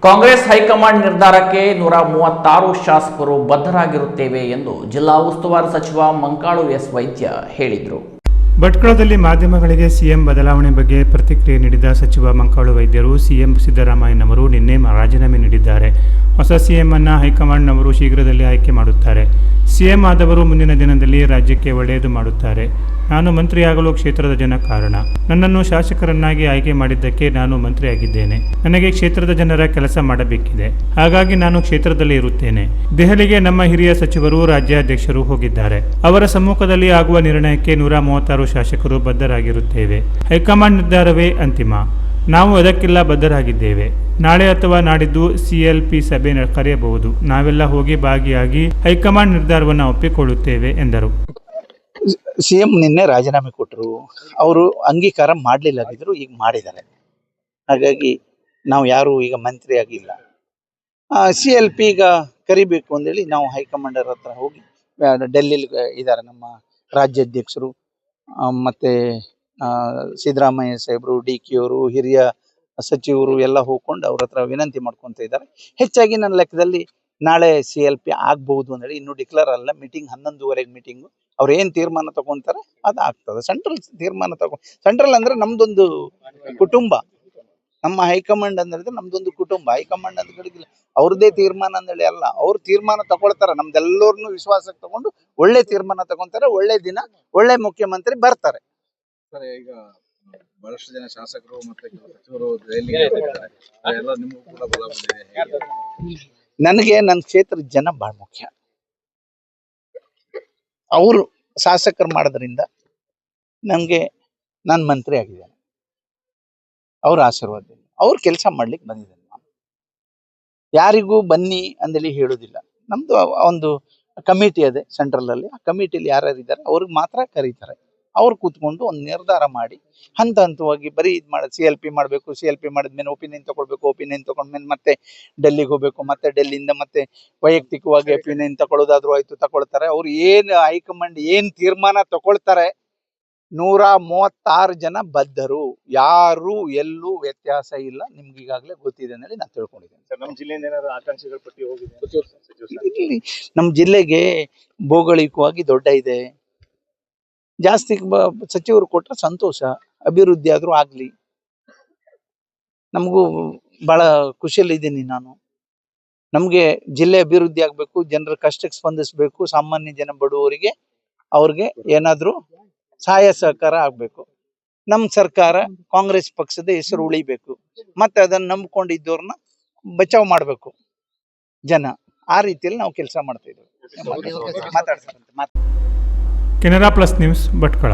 Congress high command ನಿರ್ಧಾರಕ್ಕೆ 136 ಶಾಸಕರು ಬದ್ಧರಾಗಿರುತ್ತೇವೆ ಎಂದು ಜಿಲ್ಲಾ ಉಸ್ತುವಾರಿ ಸಚಿವ ಮಂಕಾಳು ಎಸ್ ವೈದ್ಯ ಹೇಳಿದರು. ಭಟ್ಕಳದಲ್ಲಿ ಮಾಧ್ಯಮಗಳಿಗೆ ಸಿಎಂ ಬದಲಾವಣೆ ಬಗ್ಗೆ ಪ್ರತಿಕ್ರಿಯೆ ನೀಡಿದ ಸಚಿವ ಮಂಕಾಳು ವೈದ್ಯರು, ಸಿಎಂ ಸಿದ್ದರಾಮಯ್ಯನವರು ನಿನ್ನೆ ರಾಜೀನಾಮೆ ನೀಡಿದ್ದಾರೆ. ಹೊಸ ಸಿಎಂ ಅನ್ನು ಹೈಕಮಾಂಡ್ನವರು ಶೀಘ್ರದಲ್ಲಿ ಆಯ್ಕೆ ಮಾಡುತ್ತಾರೆ. ಸಿಎಂ ಆದವರು ಮುಂದಿನ ದಿನದಲ್ಲಿ ರಾಜ್ಯಕ್ಕೆ ಒಳ್ಳೆಯದು ಮಾಡುತ್ತಾರೆ. ನಾನು ಮಂತ್ರಿಯಾಗಲು ಕ್ಷೇತ್ರದ ಜನ ಕಾರಣ. ನನ್ನನ್ನು ಶಾಸಕರನ್ನಾಗಿ ಆಯ್ಕೆ ಮಾಡಿದ್ದಕ್ಕೆ ನಾನು ಮಂತ್ರಿಯಾಗಿದ್ದೇನೆ. ನನಗೆ ಕ್ಷೇತ್ರದ ಜನರ ಕೆಲಸ ಮಾಡಬೇಕಿದೆ. ಹಾಗಾಗಿ ನಾನು ಕ್ಷೇತ್ರದಲ್ಲಿ ಇರುತ್ತೇನೆ. ದೆಹಲಿಗೆ ನಮ್ಮ ಹಿರಿಯ ಸಚಿವರು, ರಾಜ್ಯಾಧ್ಯಕ್ಷರು ಹೋಗಿದ್ದಾರೆ. ಅವರ ಸಮ್ಮುಖದಲ್ಲಿ ಆಗುವ ನಿರ್ಣಯಕ್ಕೆ 136 ಶಾಸಕರು ಬದ್ಧರಾಗಿರುತ್ತೇವೆ. ಹೈಕಮಾಂಡ್ ನಿರ್ಧಾರವೇ ಅಂತಿಮ. ನಾವು ಅದಕ್ಕೆಲ್ಲ ಬದ್ಧರಾಗಿದ್ದೇವೆ. ನಾಳೆ ಅಥವಾ ನಾಡಿದ್ದು ಸಿಎಲ್ಪಿ ಸಭೆ ಕರೆಯಬಹುದು. ನಾವೆಲ್ಲ ಹೋಗಿ ಭಾಗಿಯಾಗಿ ಹೈಕಮಾಂಡ್ ನಿರ್ಧಾರವನ್ನು ಒಪ್ಪಿಕೊಳ್ಳುತ್ತೇವೆ ಎಂದರು. ಸಿಎಂ ನಿನ್ನೆ ರಾಜೀನಾಮೆ ಕೊಟ್ಟರು. ಅವರು ಅಂಗೀಕಾರ ಮಾಡಲಿಲ್ಲಾಗಿದ್ರು, ಈಗ ಮಾಡಿದ್ದಾರೆ. ಹಾಗಾಗಿ ನಾವು ಯಾರು ಈಗ ಮಂತ್ರಿ ಆಗಿಲ್ಲ. CLP ಈಗ ಕರಿಬೇಕು ಅಂದೇಳಿ ನಾವು ಹೈಕಮಾಂಡರ್ ಹತ್ರ ಹೋಗಿ, ಡೆಲ್ಲಿಲಿ ಇದ್ದಾರೆ ನಮ್ಮ ರಾಜ್ಯಾಧ್ಯಕ್ಷರು, ಮತ್ತು ಸಿದ್ದರಾಮಯ್ಯ ಸಾಹೇಬರು, DK ಅವರು, ಹಿರಿಯ ಸಚಿವರು ಎಲ್ಲ ಹೋಗ್ಕೊಂಡು ಅವ್ರ ಹತ್ರ ವಿನಂತಿ ಮಾಡ್ಕೊತ ಇದ್ದಾರೆ. ಹೆಚ್ಚಾಗಿ ನನ್ನ ಲೆಕ್ಕದಲ್ಲಿ ನಾಳೆ CLP ಆಗ್ಬಹುದು ಅಂದೇಳಿ, ಇನ್ನೂ ಡಿಕ್ಲೇರ್ ಅಲ್ಲ. Meeting 11:30 meeting. ಅವ್ರು ಏನು ತೀರ್ಮಾನ ತಗೊಂತಾರೆ ಅದು ಆಗ್ತದೆ. ಸೆಂಟ್ರಲ್ ತೀರ್ಮಾನ ಸೆಂಟ್ರಲ್ ಅಂದ್ರೆ ನಮ್ದೊಂದು ಕುಟುಂಬ. ನಮ್ಮ ಹೈಕಮಾಂಡ್ ಅಂದ್ರೆ ನಮ್ದೊಂದು ಕುಟುಂಬ. ಹೈಕಮಾಂಡ್ ಅಂದ್ಗಳಿಗಿಲ್ಲ, ಅವ್ರದ್ದೇ ತೀರ್ಮಾನ ಅಂದೇಳಿ ಅಲ್ಲ. ಅವ್ರು ತೀರ್ಮಾನ ತಗೊಳ್ತಾರೆ, ನಮ್ದೆಲ್ಲರನ್ನು ವಿಶ್ವಾಸಕ್ಕೆ ತಗೊಂಡು ಒಳ್ಳೆ ತೀರ್ಮಾನ ತಗೊಂತಾರೆ. ಒಳ್ಳೆ ದಿನ ಒಳ್ಳೆ ಮುಖ್ಯಮಂತ್ರಿ ಬರ್ತಾರೆ. ಈಗ ಬಹಳಷ್ಟು ಜನ ಶಾಸಕರು ಮತ್ತೆ ಸಚಿವರು ನಿಮಗೂ ಕೂಡ ಬಲ ಬಂದಿದೆ. ನನಗೆ ನನ್ನ ಕ್ಷೇತ್ರದ ಜನ ಬಹಳ ಮುಖ್ಯ. ಅವರು ಶಾಸಕರು ಮಾಡೋದ್ರಿಂದ ನನಗೆ ನಾನು ಮಂತ್ರಿ ಆಗಿದ್ದೇನೆ. ಅವ್ರ ಆಶೀರ್ವಾದದಿಂದ ಅವ್ರ ಕೆಲಸ ಮಾಡ್ಲಿಕ್ಕೆ ಬಂದಿದ್ದೇನೆ. ನಾನು ಯಾರಿಗೂ ಬನ್ನಿ ಅಂದೇಳಿ ಹೇಳೋದಿಲ್ಲ. ನಮ್ದು ಒಂದು ಕಮಿಟಿ ಅದೇ ಸೆಂಟ್ರಲ್ ಅಲ್ಲಿ. ಆ ಕಮಿಟಿಲಿ ಯಾರ್ಯಾರು ಇದ್ದಾರೆ ಅವ್ರಿಗೆ ಮಾತ್ರ ಕರೀತಾರೆ. ಅವ್ರು ಕೂತ್ಕೊಂಡು ಒಂದು ನಿರ್ಧಾರ ಮಾಡಿ ಹಂತ ಹಂತವಾಗಿ ಬರೀ ಇದು ಮಾಡೋದು. CLP ಮಾಡಬೇಕು, CLP ಮಾಡಿದ್ಮೇಲೆ ಒಪಿನಿಯನ್ ತಗೊಳ್ಬೇಕು, ಒಪಿನಿಯನ್ ತಗೊಂಡ್ಮೇಲೆ ಮತ್ತೆ ಡೆಲ್ಲಿಗೆ ಹೋಗ್ಬೇಕು, ಮತ್ತೆ ಡೆಲ್ಲಿಯಿಂದ ಮತ್ತೆ ವೈಯಕ್ತಿಕವಾಗಿ ಒಪಿನಿಯನ್ ತಗೊಳ್ಳೋದಾದ್ರೂ ಆಯ್ತು, ತಗೊಳ್ತಾರೆ. ಅವ್ರು ಏನು ಹೈಕಮಾಂಡ್ ಏನು ತೀರ್ಮಾನ ತಗೊಳ್ತಾರೆ, 136 ಜನ ಬದ್ಧರು. ಯಾರು ಎಲ್ಲೂ ವ್ಯತ್ಯಾಸ ಇಲ್ಲ. ನಿಮ್ಗೆ ಈಗಾಗಲೇ ಗೊತ್ತಿದೆ ಅನ್ನೋದು ನಾನು ತಿಳ್ಕೊಂಡಿದ್ದೇನೆ. ನಮ್ಮ ಜಿಲ್ಲೆಯಿಂದ ಏನಾದ್ರು ಆಕಾಂಕ್ಷಿಗಳ ಪಟ್ಟಿ ಹೋಗಿದೆ? ನಮ್ಮ ಜಿಲ್ಲೆಗೆ ಭೌಗೋಳಿಕವಾಗಿ ದೊಡ್ಡ ಇದೆ. ಜಾಸ್ತಿ ಸಚಿವರು ಕೊಟ್ಟರೆ ಸಂತೋಷ. ಅಭಿವೃದ್ಧಿ ಆದ್ರೂ ಆಗ್ಲಿ. ನಮಗೂ ಬಹಳ ಖುಷಿಯಲ್ಲಿದ್ದೀನಿ ನಾನು. ನಮ್ಗೆ ಜಿಲ್ಲೆ ಅಭಿವೃದ್ಧಿ ಆಗ್ಬೇಕು, ಜನರ ಕಷ್ಟಕ್ಕೆ ಸ್ಪಂದಿಸ್ಬೇಕು, ಸಾಮಾನ್ಯ ಜನ ಬಡವರಿಗೆ ಅವ್ರಿಗೆ ಏನಾದ್ರೂ ಸಹಾಯ ಸಹಕಾರ ಆಗ್ಬೇಕು. ನಮ್ಮ ಸರ್ಕಾರ ಕಾಂಗ್ರೆಸ್ ಪಕ್ಷದ ಹೆಸರು ಉಳಿಬೇಕು, ಮತ್ತೆ ಅದನ್ನ ನಂಬ್ಕೊಂಡಿದ್ದವ್ರನ್ನ ಬಚಾವ್ ಮಾಡ್ಬೇಕು ಜನ. ಆ ರೀತಿಯಲ್ಲಿ ನಾವು ಕೆಲಸ ಮಾಡ್ತಾ ಇದ್ದೇವೆ. Canara plus news Bhatkal.